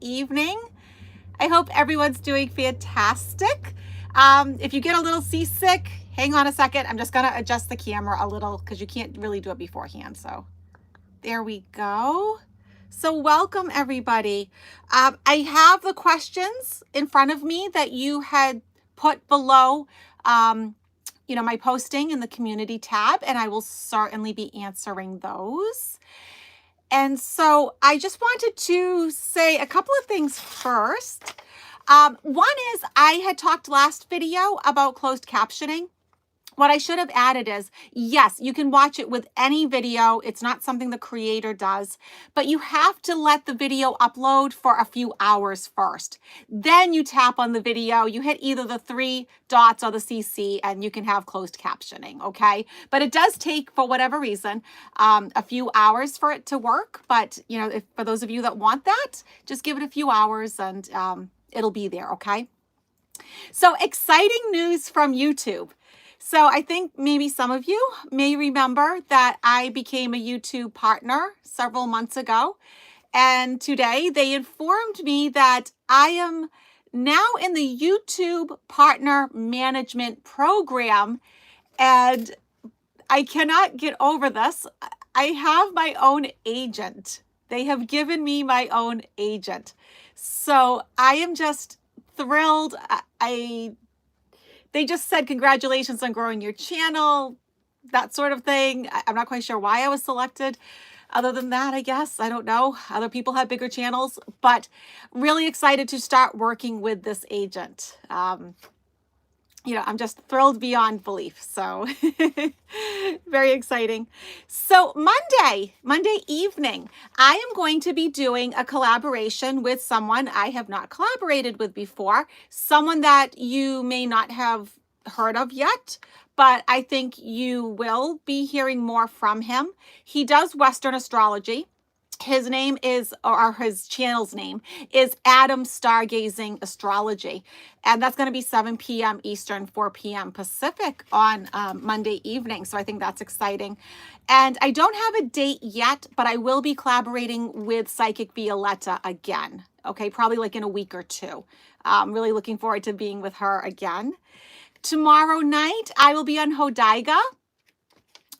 evening. I hope everyone's doing fantastic. If you get a little seasick, hang on a second. I'm just going to adjust the camera a little because you can't really do it beforehand. So there we go. So welcome, everybody. I have the questions in front of me that you had put below my posting in the community tab, and I will certainly be answering those. And so I just wanted to say a couple of things first. One is I had talked last video about closed captioning. What I should have added is, yes, you can watch it with any video. It's not something the creator does, but you have to let the video upload for a few hours first. Then you tap on the video, you hit either the 3 dots or the CC, and you can have closed captioning, okay? But it does take, for whatever reason, a few hours for it to work. But, if for those of you that want that, just give it a few hours and it'll be there, okay? So exciting news from YouTube. So I think maybe some of you may remember that I became a YouTube partner several months ago. And today they informed me that I am now in the YouTube Partner Management Program. And I cannot get over this. I have my own agent. They have given me my own agent. So I am just thrilled. They just said, congratulations on growing your channel, that sort of thing. I'm not quite sure why I was selected. Other than that, I guess, I don't know. Other people have bigger channels, but really excited to start working with this agent. I'm just thrilled beyond belief. So very exciting. So Monday evening, I am going to be doing a collaboration with someone I have not collaborated with before, someone that you may not have heard of yet, but I think you will be hearing more from him. He does Western astrology. His name is, or his channel's name is Adam Stargazing Astrology. And that's going to be 7 p.m. Eastern, 4 p.m. Pacific on Monday evening. So I think that's exciting. And I don't have a date yet, but I will be collaborating with Psychic Violetta again. Okay, probably like in a week or two. I'm really looking forward to being with her again. Tomorrow night, I will be on Hodaiga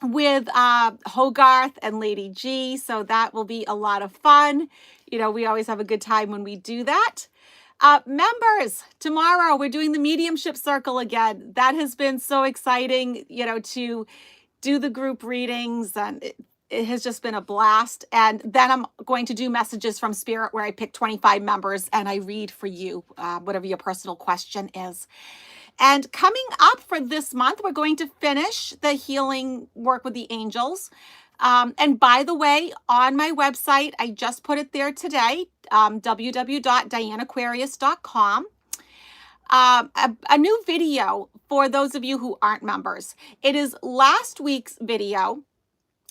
with Hogarth and Lady G. So that will be a lot of fun. We always have a good time when we do that. Members, tomorrow we're doing the mediumship circle again. That has been so exciting, to do the group readings, and it has just been a blast. And then I'm going to do messages from Spirit where I pick 25 members and I read for you, whatever your personal question is. And coming up for this month, we're going to finish the healing work with the angels. And by the way, on my website, I just put it there today, www.dianaquarius.com. A new video for those of you who aren't members. It is last week's video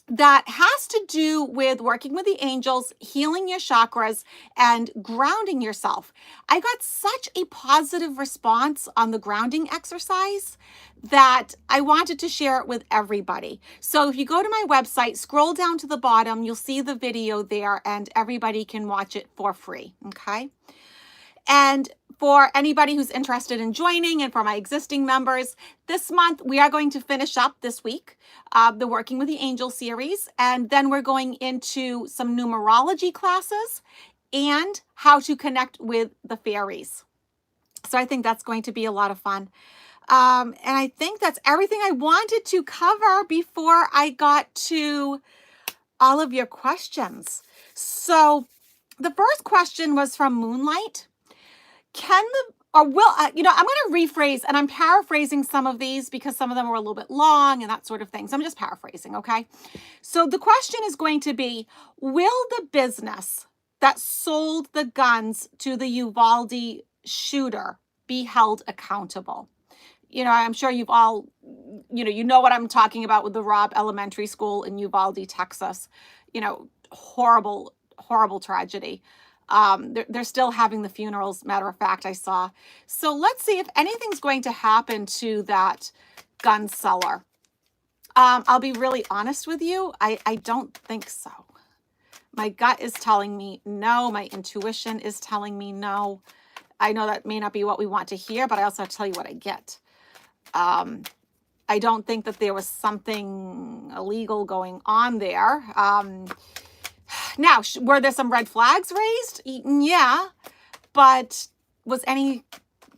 that has to do with working with the angels, healing your chakras, and grounding yourself. I got such a positive response on the grounding exercise that I wanted to share it with everybody. So if you go to my website, scroll down to the bottom, you'll see the video there, and everybody can watch it for free, okay? And for anybody who's interested in joining, and for my existing members, this month we are going to finish up this week the Working with the Angel series, and then we're going into some numerology classes and how to connect with the fairies. So I think that's going to be a lot of fun. And I think that's everything I wanted to cover before I got to all of your questions. So the first question was from Moonlight. I'm going to rephrase, and I'm paraphrasing some of these because some of them were a little bit long and that sort of thing. So I'm just paraphrasing, okay? So the question is going to be, will the business that sold the guns to the Uvalde shooter be held accountable? I'm sure you've all, you know what I'm talking about with the Robb Elementary School in Uvalde, Texas. Horrible, horrible tragedy. They're still having the funerals, matter of fact, I saw. So let's see if anything's going to happen to that gun seller. I'll be really honest with you. I don't think so. My gut is telling me no. My intuition is telling me no. I know that may not be what we want to hear, but I also have to tell you what I get. I don't think that there was something illegal going on there. Now, were there some red flags raised? Yeah, but was any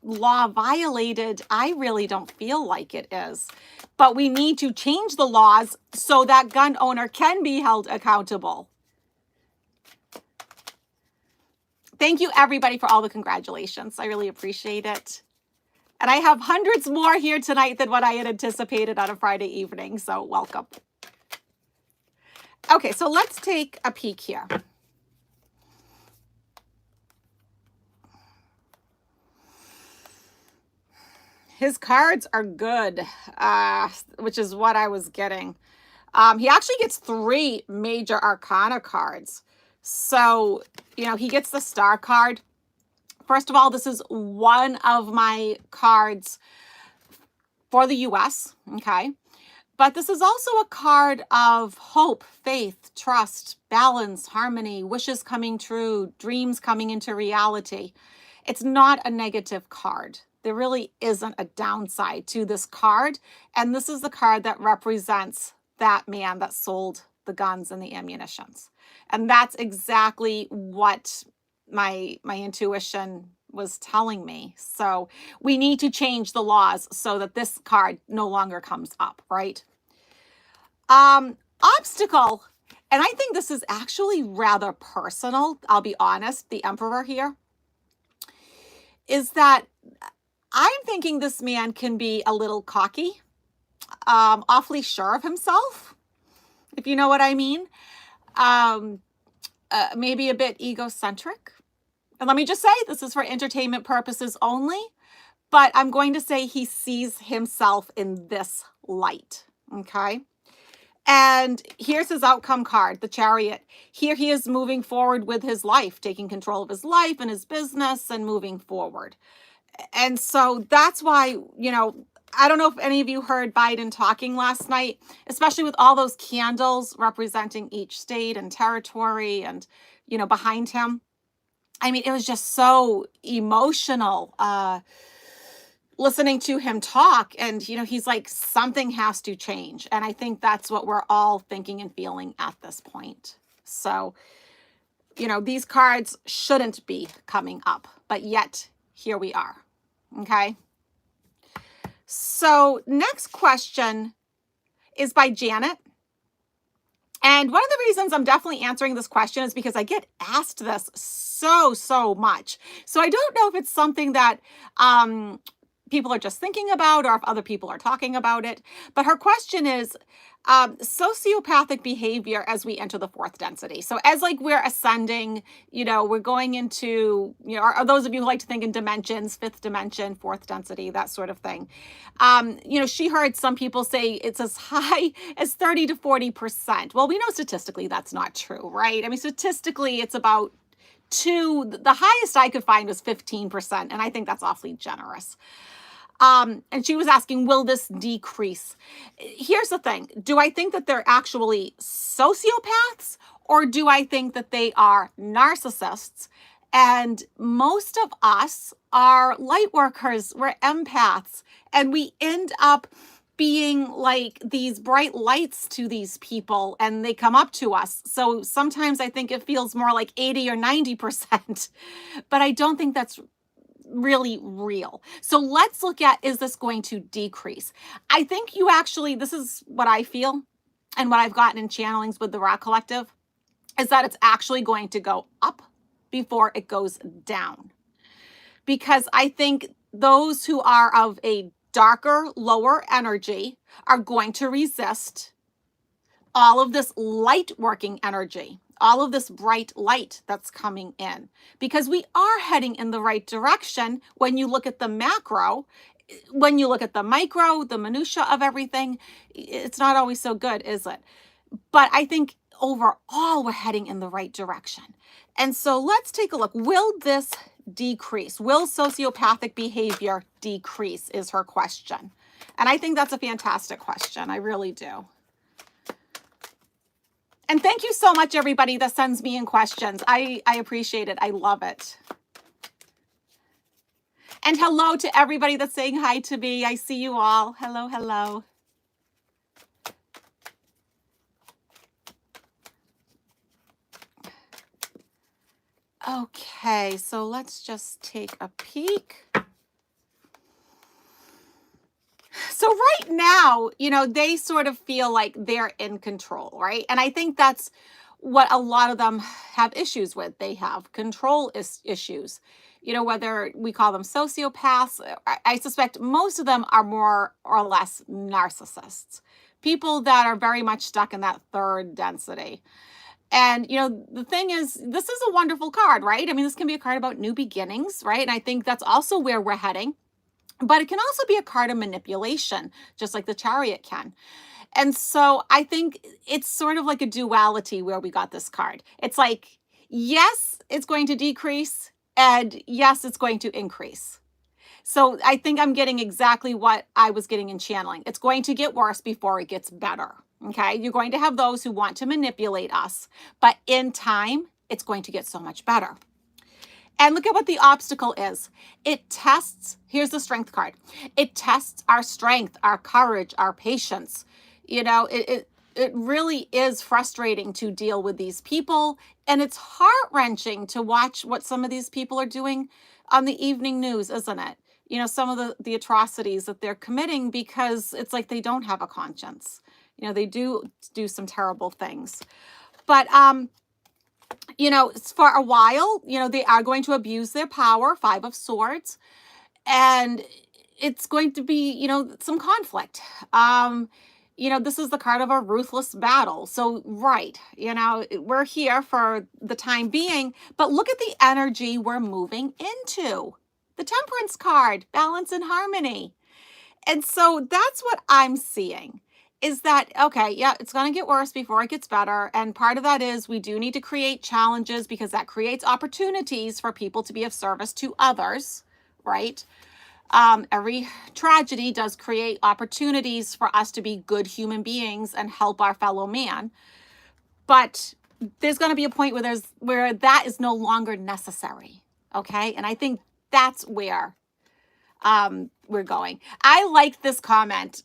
law violated? I really don't feel like it is. But we need to change the laws so that gun owner can be held accountable. Thank you, everybody, for all the congratulations. I really appreciate it. And I have hundreds more here tonight than what I had anticipated on a Friday evening, so welcome. Okay, so let's take a peek here. His cards are good, which is what I was getting. He actually gets 3 major arcana cards. So, you know, he gets the star card. First of all, this is one of my cards for the US, okay? But this is also a card of hope, faith, trust, balance, harmony, wishes coming true, dreams coming into reality. It's not a negative card. There really isn't a downside to this card. And this is the card that represents that man that sold the guns and the ammunitions. And that's exactly what my intuition was telling me. So we need to change the laws so that this card no longer comes up, right? Obstacle, and I think this is actually rather personal, I'll be honest, the Emperor here, is that I'm thinking this man can be a little cocky, awfully sure of himself, if you know what I mean. Maybe a bit egocentric. And let me just say, this is for entertainment purposes only, but I'm going to say he sees himself in this light, okay? And here's his outcome card, the Chariot. Here he is moving forward with his life, taking control of his life and his business and moving forward. And so that's why, you know, I don't know if any of you heard Biden talking last night, especially with all those candles representing each state and territory and, you know, behind him. I mean, it was just so emotional listening to him talk. And, you know, he's like, something has to change. And I think that's what we're all thinking and feeling at this point. So, you know, these cards shouldn't be coming up, but yet here we are. Okay. So next question is by Janet. And one of the reasons I'm definitely answering this question is because I get asked this so much. So I don't know if it's something that people are just thinking about or if other people are talking about it. But her question is sociopathic behavior as we enter the 4th density. So as like we're ascending, you know, we're going into, you know, are those of you who like to think in dimensions, 5th dimension, 4th density, that sort of thing. You know, she heard some people say it's as high as 30 to 40%. Well, we know statistically that's not true, right? I mean, statistically it's about the highest I could find was 15%. And I think that's awfully generous. And she was asking, will this decrease? Here's the thing. Do I think that they're actually sociopaths, or do I think that they are narcissists? And most of us are light workers. We're empaths. And we end up being like these bright lights to these people, and they come up to us. So sometimes I think it feels more like 80 or 90%, but I don't think that's really real. So let's look at, is this going to decrease? I think you actually, this is what I feel and what I've gotten in channelings with the Rock Collective, is that it's actually going to go up before it goes down. Because I think those who are of a darker, lower energy are going to resist all of this light working energy, all of this bright light that's coming in, because we are heading in the right direction when you look at the macro. When you look at the micro, the minutia of everything, it's not always so good, is it? But I think overall we're heading in the right direction. And so let's take a look. Will this decrease? Will sociopathic behavior decrease is her question. And I think that's a fantastic question. I really do. And thank you so much, everybody that sends me in questions. I appreciate it. I love it. And hello to everybody that's saying hi to me. I see you all. Hello, hello. Okay, so let's just take a peek. So right now, they sort of feel like they're in control, right? And I think that's what a lot of them have issues with. They have control issues, whether we call them sociopaths. I suspect most of them are more or less narcissists, people that are very much stuck in that third density. And, the thing is, this is a wonderful card, right? I mean, this can be a card about new beginnings, right? And I think that's also where we're heading. But it can also be a card of manipulation, just like the Chariot can. And so I think it's sort of like a duality where we got this card. It's like, yes, it's going to decrease, and yes, it's going to increase. So I think I'm getting exactly what I was getting in channeling. It's going to get worse before it gets better. Okay, you're going to have those who want to manipulate us, but in time, it's going to get so much better. And look at what the obstacle is. It tests, here's the strength card. It tests our strength, our courage, our patience. It really is frustrating to deal with these people. And it's heart-wrenching to watch what some of these people are doing on the evening news, isn't it? Some of the atrocities that they're committing, because it's like they don't have a conscience. They do some terrible things. But, for a while, they are going to abuse their power, 5 of Swords, and it's going to be, some conflict. This is the card of a ruthless battle. So, right, we're here for the time being, but look at the energy we're moving into. The Temperance card, balance and harmony. And so that's what I'm seeing. Is that, okay, yeah, it's going to get worse before it gets better. And part of that is we do need to create challenges, because that creates opportunities for people to be of service to others, right? Every tragedy does create opportunities for us to be good human beings and help our fellow man. But there's going to be a point where that is no longer necessary, okay? And I think that's where we're going. I like this comment.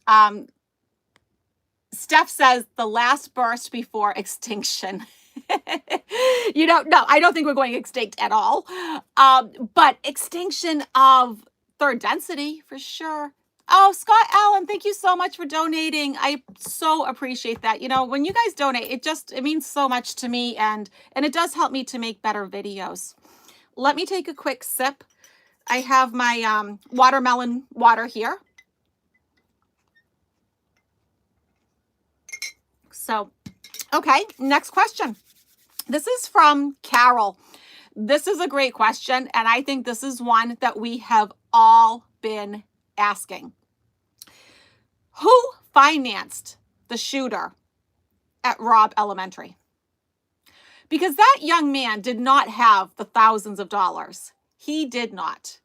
Steph says the last burst before extinction. No, I don't think we're going extinct at all. But extinction of third density for sure. Oh, Scott Allen, thank you so much for donating. I so appreciate that. When you guys donate, it means so much to me, and it does help me to make better videos. Let me take a quick sip. I have my watermelon water here. So, okay, next question. This is from Carol. This is a great question, and I think this is one that we have all been asking. Who financed the shooter at Robb Elementary? Because that young man did not have the thousands of dollars. He did not.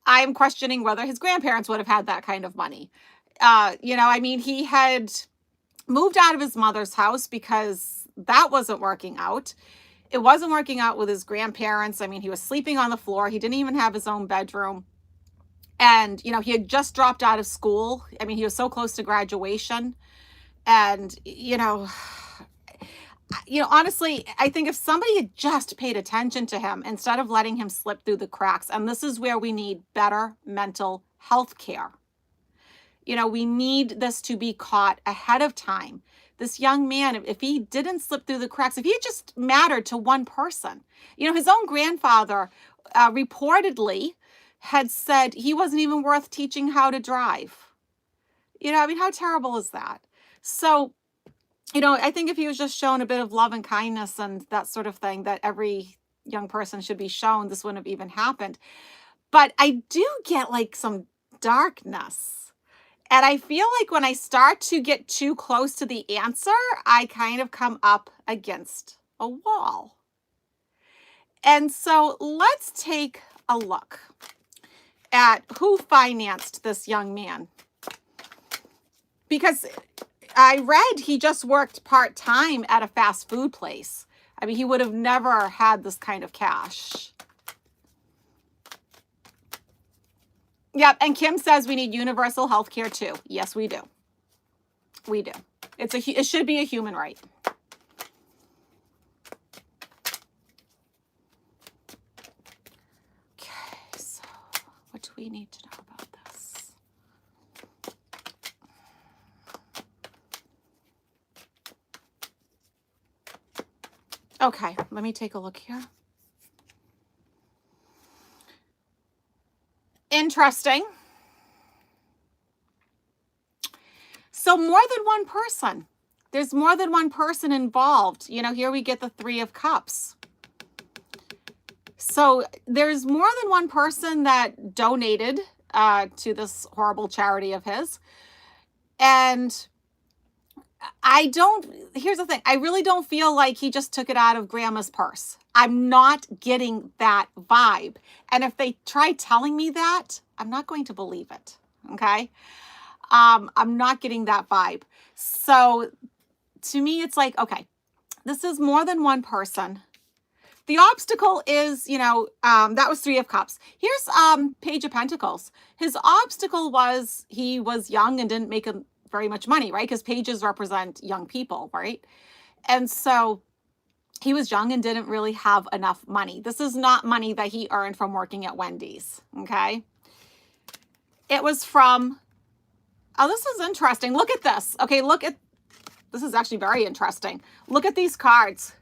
I'm questioning whether his grandparents would have had that kind of money. He had moved out of his mother's house because that wasn't working out. It wasn't working out with his grandparents. He was sleeping on the floor. He didn't even have his own bedroom. And, he had just dropped out of school. He was so close to graduation. And, honestly, I think if somebody had just paid attention to him instead of letting him slip through the cracks, and this is where we need better mental health care. We need this to be caught ahead of time. This young man, if he didn't slip through the cracks, if he had just mattered to one person, his own grandfather reportedly had said he wasn't even worth teaching how to drive. How terrible is that? So, I think if he was just shown a bit of love and kindness and that sort of thing that every young person should be shown, this wouldn't have even happened. But I do get like some darkness. And I feel like when I start to get too close to the answer, I kind of come up against a wall. And so let's take a look at who financed this young man. Because I read he just worked part-time at a fast food place. I mean, he would have never had this kind of cash. Yep, and Kim says we need universal health care too. Yes, we do. We do. It should be a human right. Okay, so what do we need to know about this? Okay, let me take a look here. Interesting. So more than one person. There's more than one person involved. You know, here we get the Three of Cups. So there's more than one person that donated to this horrible charity of his. And here's the thing. I really don't feel like he just took it out of grandma's purse. I'm not getting that vibe. And if they try telling me that, I'm not going to believe it. Okay. I'm not getting that vibe. So to me, it's like, okay, this is more than one person. The obstacle is, that was Three of Cups. Here's Page of Pentacles. His obstacle was he was young and didn't make very much money, right? Because pages represent young people, right? And so he was young and didn't really have enough money. This is not money that he earned from working at Wendy's, okay? It was from, oh, this is interesting. Look at this. Okay, this is actually very interesting. Look at these cards.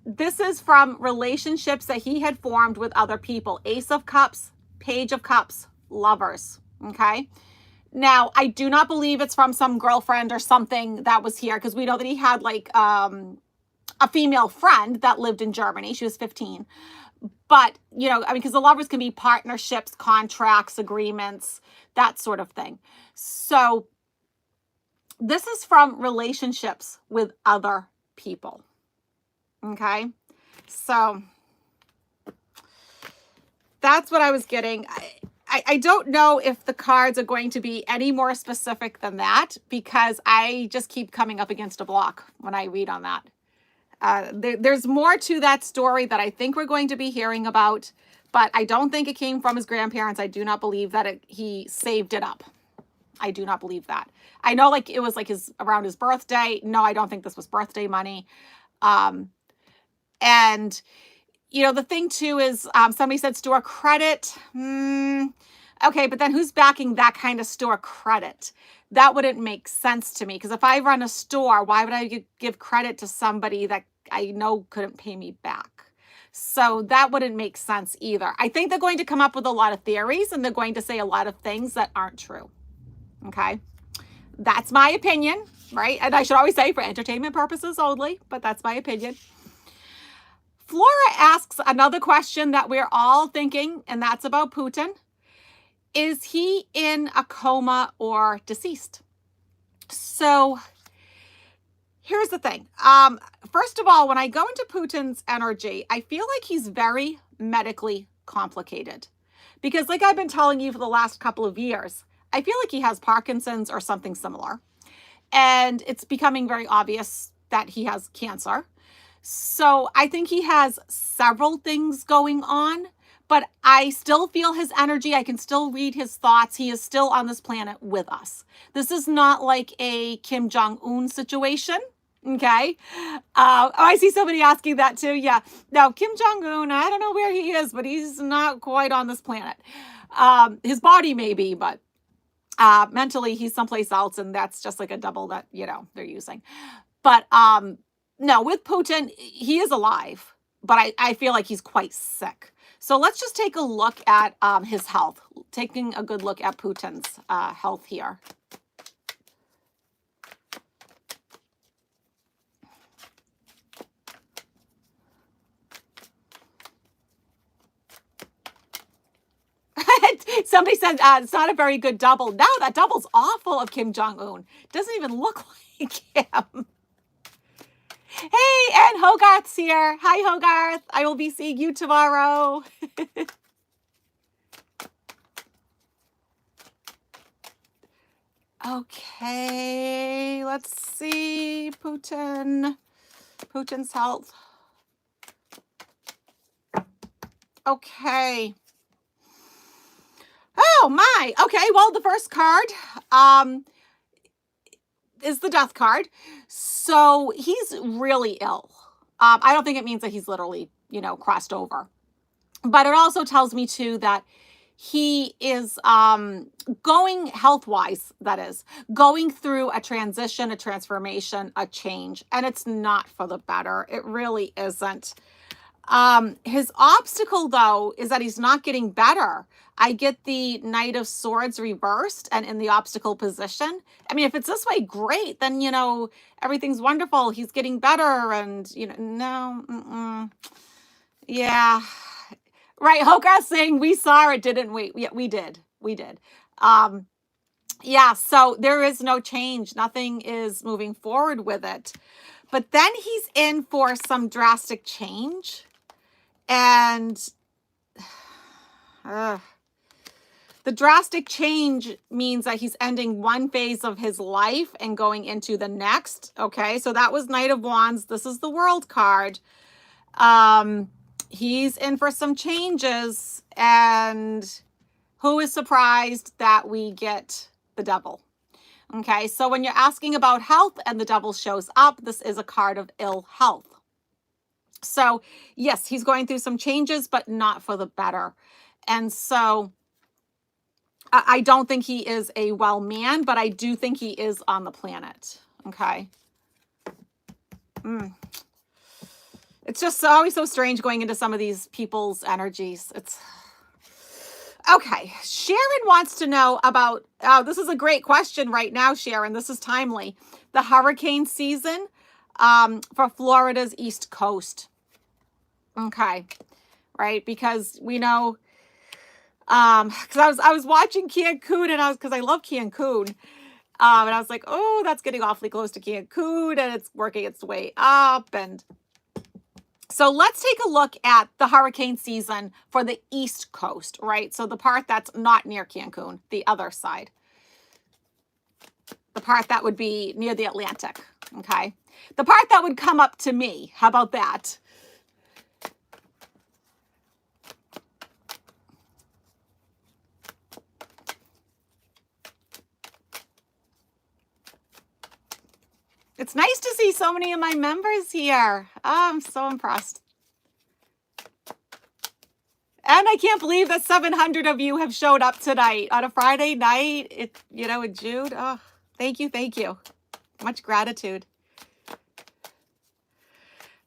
This is from relationships that he had formed with other people. Ace of Cups, Page of Cups, lovers, okay? Now, I do not believe it's from some girlfriend or something that was here, because we know that he had like a female friend that lived in Germany. She was 15. But, because the lovers can be partnerships, contracts, agreements, that sort of thing. So this is from relationships with other people. Okay, so that's what I was getting. I don't know if the cards are going to be any more specific than that, because I just keep coming up against a block when I read on that. There's more to that story that I think we're going to be hearing about, but I don't think it came from his grandparents. I do not believe that he saved it up. I do not believe that. I know it was around his birthday. No, I don't think this was birthday money. And, the thing too is somebody said store credit. Okay, but then who's backing that kind of store credit? That wouldn't make sense to me, because if I run a store, why would I give credit to somebody that I know couldn't pay me back? So that wouldn't make sense either. I think they're going to come up with a lot of theories, and they're going to say a lot of things that aren't true. Okay, that's my opinion, right? And I should always say for entertainment purposes only, but that's my opinion. Flora asks another question that we're all thinking, and that's about Putin. Is he in a coma or deceased? So here's the thing. First of all, when I go into Putin's energy, I feel like he's very medically complicated, because like I've been telling you for the last couple of years, I feel like he has Parkinson's or something similar. And it's becoming very obvious that he has cancer. So I think he has several things going on, but I still feel his energy. I can still read his thoughts. He is still on this planet with us. This is not like a Kim Jong-un situation. Okay. I see somebody asking that too. Yeah. No, Kim Jong-un, I don't know where he is, but he's not quite on this planet. His body may be, but mentally he's someplace else. And that's just like a double that, they're using. But, no, with Putin, he is alive, but I feel like he's quite sick. So let's just take a look at his health, taking a good look at Putin's health here. Somebody said it's not a very good double. No, that double's awful of Kim Jong-un. Doesn't even look like him. Hey, and Hogarth's here. Hi, Hogarth. I will be seeing you tomorrow. Okay, let's see. Putin's health. Okay. Oh my. Okay, well, the first card is the death card. So he's really ill. I don't think it means that he's literally, crossed over. But it also tells me too that he is going health-wise, that is, going through a transition, a transformation, a change, and it's not for the better. It really isn't. His obstacle, though, is that he's not getting better. I get the Knight of Swords reversed and in the obstacle position. I mean, if it's this way, great. Then, everything's wonderful. He's getting better. And, no. Yeah. Right. Hogarth saying we saw it, didn't we? Yeah, we did. We did. Yeah. So there is no change. Nothing is moving forward with it. But then he's in for some drastic change. And the drastic change means that he's ending one phase of his life and going into the next. Okay, so that was Knight of Wands. This is the World card. He's in for some changes. And who is surprised that we get the Devil? Okay, so when you're asking about health and the Devil shows up, this is a card of ill health. So, yes, he's going through some changes, but not for the better. And so I don't think he is a well man, but I do think he is on the planet. Okay. It's just always so strange going into some of these people's energies. It's okay. Sharon wants to know about, this is a great question right now, Sharon. This is timely. The hurricane season for Florida's East Coast. Okay, right, because we know, because I was watching Cancun and because I love Cancun, and I was like, oh, that's getting awfully close to Cancun and it's working its way up. And so let's take a look at the hurricane season for the East Coast, right? So the part that's not near Cancun, the other side, the part that would be near the Atlantic, okay? The part that would come up to me, how about that? It's nice to see so many of my members here. Oh, I'm so impressed. And I can't believe that 700 of you have showed up tonight on a Friday night, in June. Oh, thank you. Thank you. Much gratitude.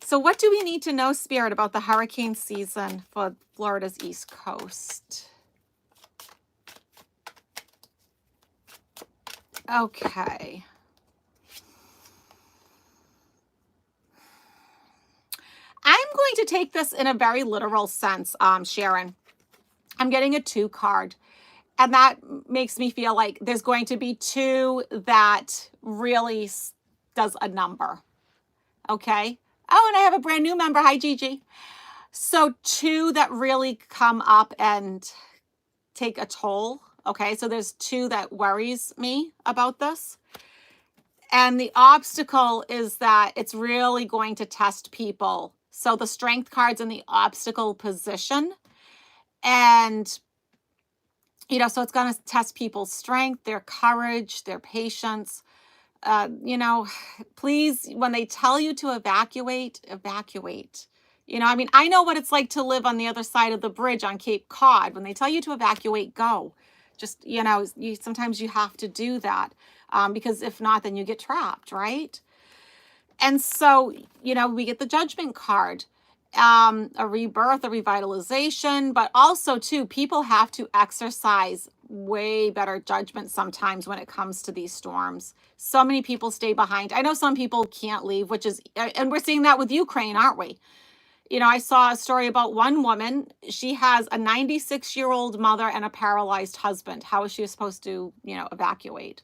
So what do we need to know, Spirit, about the hurricane season for Florida's East Coast? Okay. I'm going to take this in a very literal sense, Sharon. I'm getting a 2 card. And that makes me feel like there's going to be 2 that really does a number. Okay. Oh, and I have a brand new member. Hi, Gigi. So 2 that really come up and take a toll. Okay. So there's 2 that worries me about this. And the obstacle is that it's really going to test people. So the strength card's in the obstacle position. And, so it's going to test people's strength, their courage, their patience. Please, when they tell you to evacuate, evacuate. I know what it's like to live on the other side of the bridge on Cape Cod. When they tell you to evacuate, go. Just, sometimes you have to do that because if not, then you get trapped, right? And so, we get the Judgment card, a rebirth, a revitalization, but also, too, people have to exercise way better judgment sometimes when it comes to these storms. So many people stay behind. I know some people can't leave, and we're seeing that with Ukraine, aren't we? I saw a story about one woman. She has a 96-year-old mother and a paralyzed husband. How is she supposed to, evacuate?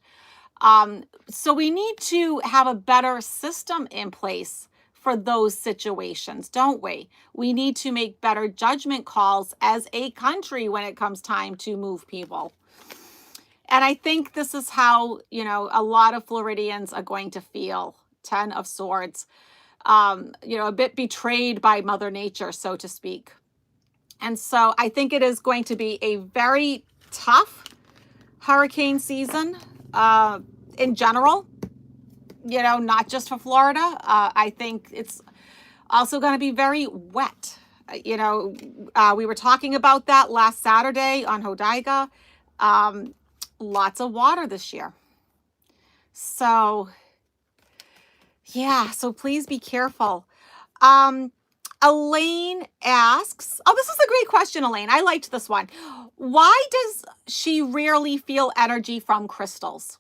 So we need to have a better system in place for those situations, don't we? We need to make better judgment calls as a country when it comes time to move people. And I think this is how, a lot of Floridians are going to feel. 10 of Swords, a bit betrayed by Mother Nature, so to speak. And so I think it is going to be a very tough hurricane season in general, not just for Florida. I think it's also going to be very wet. We were talking about that last Saturday on Hodiga. Lots of water this year. So, yeah, so please be careful. Elaine asks, oh, this is a great question, Elaine. I liked this one. Why does she rarely feel energy from crystals?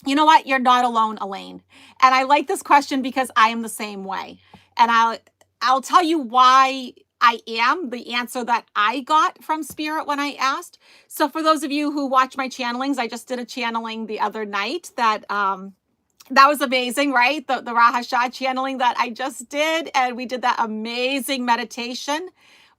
You know what? You're not alone, Elaine. And I like this question because I am the same way. And I'll tell you why I am, the answer that I got from Spirit when I asked. So for those of you who watch my channelings, I just did a channeling the other night that was amazing, right? The Raha Shah channeling that I just did. And we did that amazing meditation.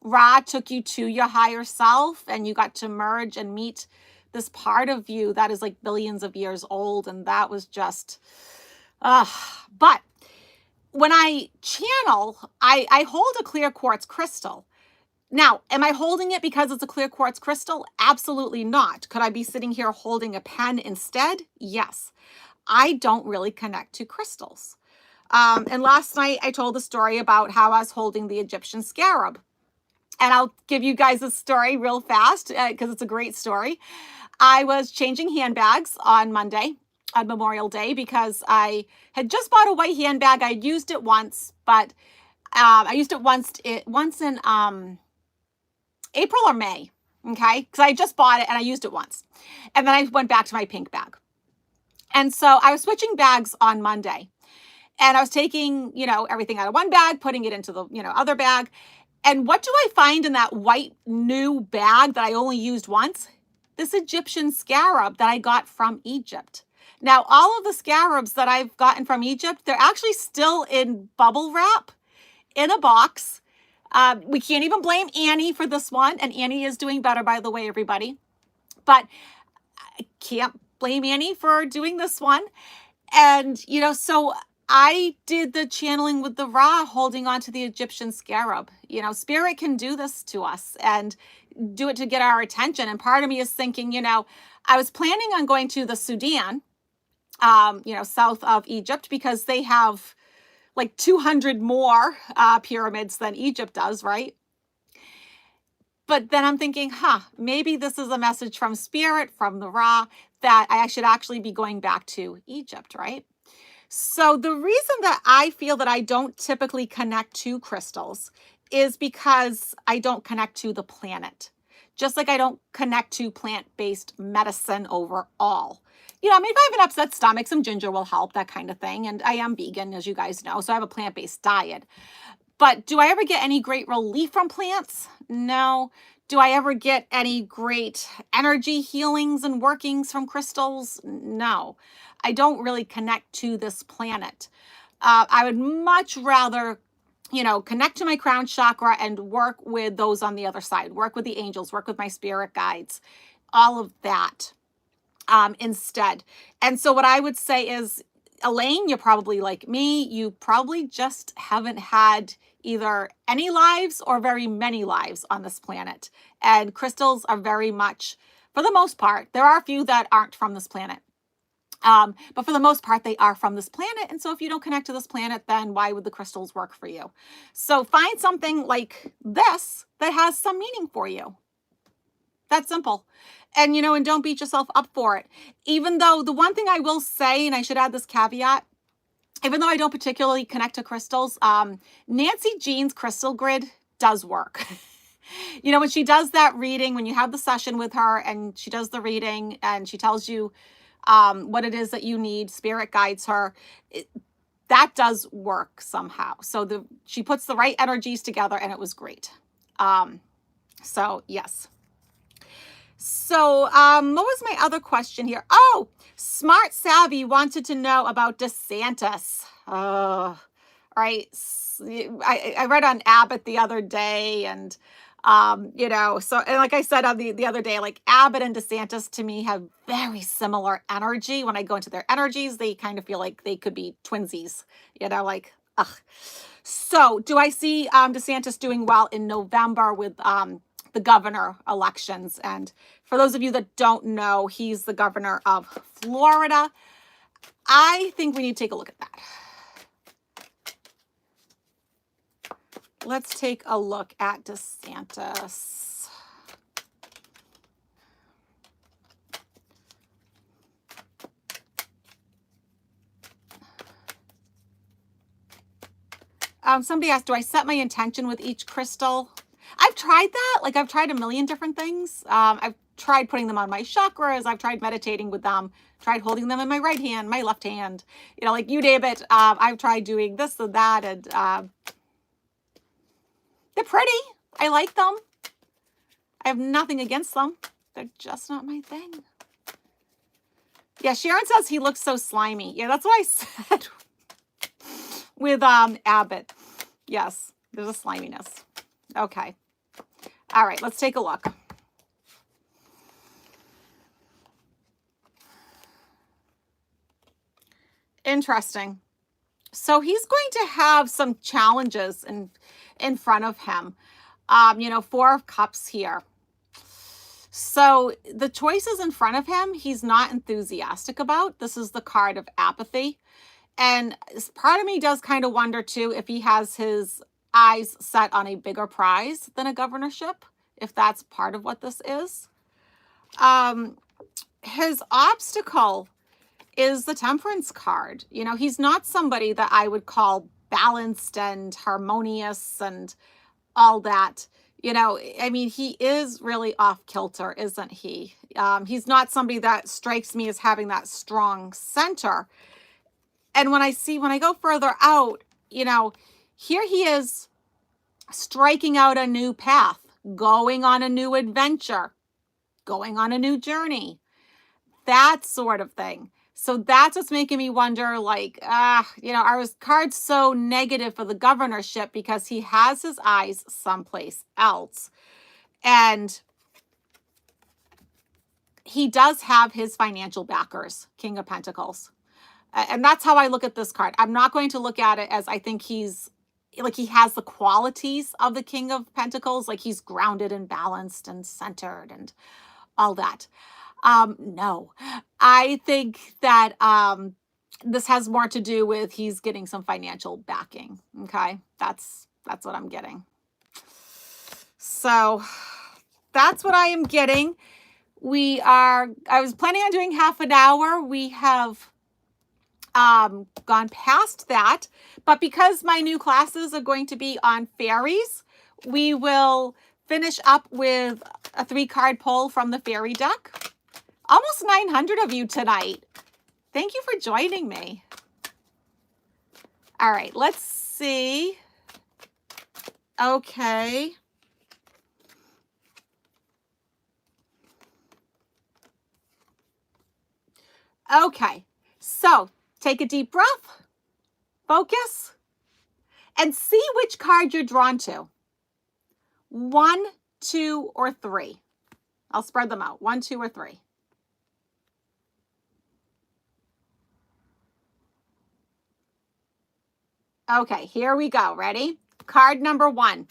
Ra took you to your higher self and you got to merge and meet this part of you that is like billions of years old. And that was just, but when I channel, I hold a clear quartz crystal. Now, am I holding it because it's a clear quartz crystal? Absolutely not. Could I be sitting here holding a pen instead? Yes. I don't really connect to crystals. And last night I told a story about how I was holding the Egyptian scarab. And I'll give you guys a story real fast because it's a great story. I was changing handbags on Monday, on Memorial Day, because I had just bought a white handbag. I'd used it once, but I used it once in April or May, okay? Because I just bought it and I used it once. And then I went back to my pink bag. And so I was switching bags on Monday. And I was taking, everything out of one bag, putting it into the, other bag. And what do I find in that white new bag that I only used once? This Egyptian scarab that I got from Egypt. Now, all of the scarabs that I've gotten from Egypt, they're actually still in bubble wrap in a box. We can't even blame Annie for this one. And Annie is doing better, by the way, everybody. But I can't blame Annie for doing this one. And, so I did the channeling with the Ra holding on to the Egyptian scarab. Spirit can do this to us and do it to get our attention. And part of me is thinking, I was planning on going to the Sudan, south of Egypt, because they have like 200 more pyramids than Egypt does, right? But then I'm thinking, maybe this is a message from Spirit, from the Ra, that I should actually be going back to Egypt, right? So the reason that I feel that I don't typically connect to crystals is because I don't connect to the planet. Just like I don't connect to plant-based medicine overall. If I have an upset stomach, some ginger will help, that kind of thing. And I am vegan, as you guys know, so I have a plant-based diet. But do I ever get any great relief from plants? No. Do I ever get any great energy healings and workings from crystals? No. I don't really connect to this planet. I would much rather, connect to my crown chakra and work with those on the other side, work with the angels, work with my spirit guides, all of that instead. And so what I would say is, Elaine, you're probably like me. You probably just haven't had either any lives or very many lives on this planet. And crystals are very much, for the most part, there are a few that aren't from this planet. But for the most part, they are from this planet. And so if you don't connect to this planet, then why would the crystals work for you? So find something like this that has some meaning for you. That's simple. And, and don't beat yourself up for it. Even though the one thing I will say, and I should add this caveat, even though I don't particularly connect to crystals, Nancy Jean's crystal grid does work. When she does that reading, when you have the session with her and she does the reading and she tells you what it is that you need, spirit guides her, that does work somehow. So she puts the right energies together and it was great. So yes. So what was my other question here? Oh, Smart Savvy wanted to know about DeSantis. Right. I read on Abbott the other day and So, and like I said on the other day, like Abbott and DeSantis to me have very similar energy. When I go into their energies, they kind of feel like they could be twinsies, like, ugh. So do I see DeSantis doing well in November with the governor elections? And for those of you that don't know, he's the governor of Florida. I think we need to take a look at that. Let's take a look at DeSantis. Somebody asked, do I set my intention with each crystal? I've tried that. Like I've tried a million different things. I've tried putting them on my chakras. I've tried meditating with them, tried holding them in my right hand, my left hand, like you name it. I've tried doing this and that, and they're pretty. I like them. I have nothing against them. They're just not my thing. Yeah, Sharon says he looks so slimy. Yeah, that's what I said with Abbott. Yes, there's a sliminess. Okay. All right, let's take a look. Interesting. So he's going to have some challenges in front of him. 4 of Cups here. So the choices in front of him, he's not enthusiastic about. This is the card of apathy. And part of me does kind of wonder too if he has his eyes set on a bigger prize than a governorship, if that's part of what this is. His obstacle is the Temperance card. He's not somebody that I would call balanced and harmonious and all that. He is really off kilter, isn't he? He's not somebody that strikes me as having that strong center. And when I go further out, here he is striking out a new path, going on a new adventure, going on a new journey, that sort of thing. So that's what's making me wonder, like, are his cards so negative for the governorship because he has his eyes someplace else? And he does have his financial backers, King of Pentacles. And that's how I look at this card. I'm not going to look at it as I think he has the qualities of the King of Pentacles, like he's grounded and balanced and centered and all that. No, I think that this has more to do with he's getting some financial backing. Okay, that's what I'm getting. So that's what I am getting. I was planning on doing half an hour. We have gone past that, but because my new classes are going to be on fairies, we will finish up with a 3-card pull from the fairy deck. Almost 900 of you tonight. Thank you for joining me. All right, let's see. Okay. Okay, so take a deep breath, focus, and see which card you're drawn to. 1, 2, or 3. I'll spread them out. 1, 2, or 3. Okay, here we go. Ready? Card number 1,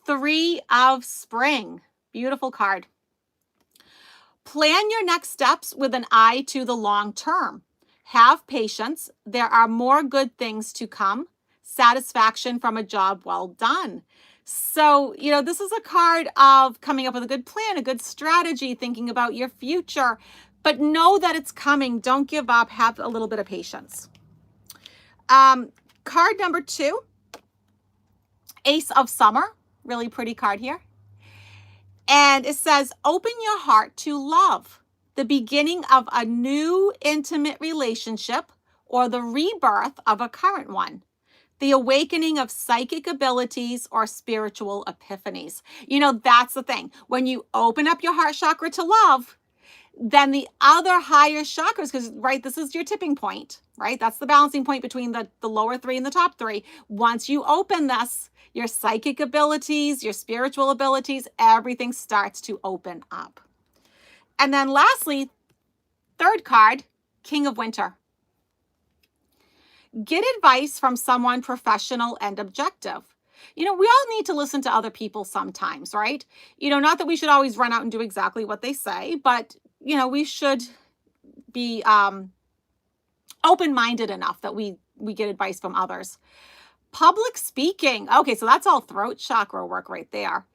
3 of Spring. Beautiful card. Plan your next steps with an eye to the long term. Have patience. There are more good things to come. Satisfaction from a job well done. So, this is a card of coming up with a good plan, a good strategy, thinking about your future, but know that it's coming. Don't give up. Have a little bit of patience. Card number 2, Ace of Summer. Really pretty card here. And it says, open your heart to love, the beginning of a new intimate relationship or the rebirth of a current one, the awakening of psychic abilities or spiritual epiphanies. That's the thing. When you open up your heart chakra to love, then the other higher chakras, because, right, this is your tipping point. right? That's the balancing point between the lower three and the top three. Once you open this, your psychic abilities, your spiritual abilities, everything starts to open up. And then lastly, third card, King of Winter. Get advice from someone professional and objective. We all need to listen to other people sometimes, right? Not that we should always run out and do exactly what they say, but, we should be open-minded enough that we get advice from others. Public speaking. Okay, so that's all throat chakra work right there.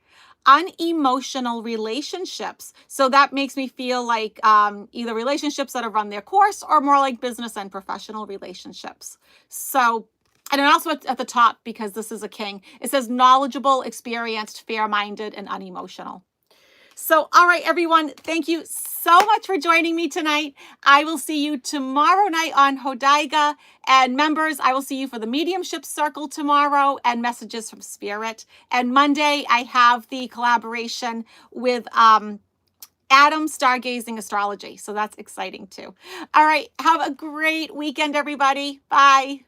Unemotional relationships. So that makes me feel like either relationships that have run their course or more like business and professional relationships. So, and then also at the top, because this is a king, it says knowledgeable, experienced, fair-minded, and unemotional. So, all right, everyone, thank you so much for joining me tonight. I will see you tomorrow night on Hodaiga. And members, I will see you for the mediumship circle tomorrow and messages from Spirit. And Monday, I have the collaboration with Adam Stargazing Astrology. So that's exciting too. All right, have a great weekend, everybody. Bye.